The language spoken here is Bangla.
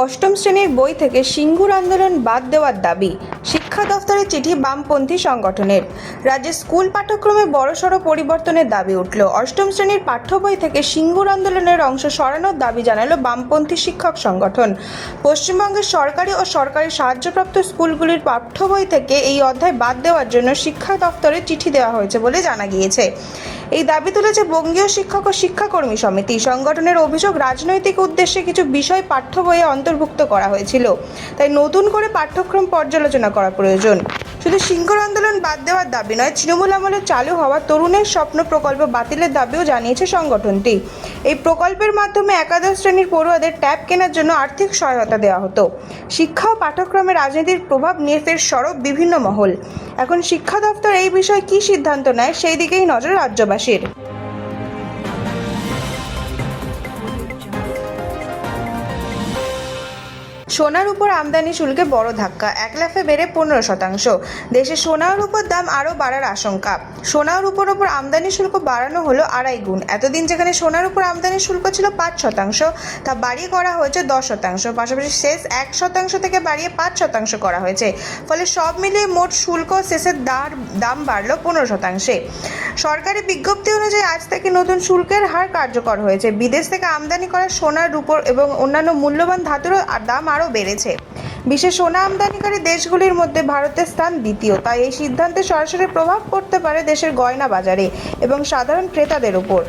অষ্টম শ্রেণীর বই থেকে সিঙ্গুর আন্দোলন বাদ দেওয়ার দাবি। শিক্ষা দফতরের চিঠি বামপন্থী সংগঠনের। রাজ্যে স্কুল পাঠ্যক্রমে বড়সড় পরিবর্তনের দাবি উঠল। অষ্টম শ্রেণীর পাঠ্য বই থেকে সিঙ্গুর আন্দোলনের অংশ সরানোর দাবি জানালো বামপন্থী শিক্ষক সংগঠন। পশ্চিমবঙ্গের সরকারি ও সরকারি সাহায্যপ্রাপ্ত স্কুলগুলির পাঠ্য বই থেকে এই অধ্যায় বাদ দেওয়ার জন্য শিক্ষা দফতরে চিঠি দেওয়া হয়েছে বলে জানা গিয়েছে। এই দাবি তুলেছে বঙ্গীয় শিক্ষক ও শিক্ষাকর্মী সমিতি। সংগঠনের অভিযোগ, রাজনৈতিক উদ্দেশ্যে কিছু বিষয় পাঠ্য বইয়ে অন্তর্ভুক্ত করা হয়েছিল, তাই নতুন করে পাঠ্যক্রম পর্যালোচনা করা প্রয়োজন। শুধু সিঙ্গুর আন্দোলন বাদ দেওয়ার দাবি নয়, তৃণমূল আমলে চালু হওয়া তরুণের স্বপ্ন প্রকল্প বাতিলের দাবিও জানিয়েছে সংগঠনটি। এই প্রকল্পের মাধ্যমে একাদশ শ্রেণীর পড়ুয়াদের ট্যাব কেনার জন্য আর্থিক সহায়তা দেওয়া হতো। শিক্ষা ও পাঠ্যক্রমে রাজনীতির প্রভাব নিয়ে ফের সরব বিভিন্ন মহল। এখন শিক্ষা দফতর এই বিষয়ে কী সিদ্ধান্ত নেয়, সেই দিকেই নজর রাজ্যবাসীর। সোনার উপর আমদানি শুল্কে বড় ধাক্কা, এক লাফে বেড়ে 15%। দেশে সোনার উপর দাম আরও বাড়ার আশঙ্কা। সোনার উপর আমদানি শুল্ক বাড়ানো হলো 2.5 গুণ। এতদিন যেখানে সোনার উপর আমদানি শুল্ক ছিল 5%, তা বাড়িয়ে করা হয়েছে 10%। পাশাপাশি শেষ 1% থেকে বাড়িয়ে 5% করা হয়েছে। ফলে সব মিলিয়ে মোট শুল্ক শেষের দাম বাড়ল 15%। সরকারি বিজ্ঞপ্তি অনুযায়ী আজ থেকে নতুন শুল্কের হার কার্যকর হয়েছে। বিদেশ থেকে আমদানি করা সোনার, রূপোর এবং অন্যান্য মূল্যবান ধাতুর দাম আরও বেড়েছে। বিশ্বে সোনা আমদানিকারী দেশগুলির মধ্যে ভারতের স্থান দ্বিতীয়। তাই এই সিদ্ধান্তে সরাসরি প্রভাব পড়তে পারে দেশের গয়না বাজারে এবং সাধারণ ক্রেতাদের উপর।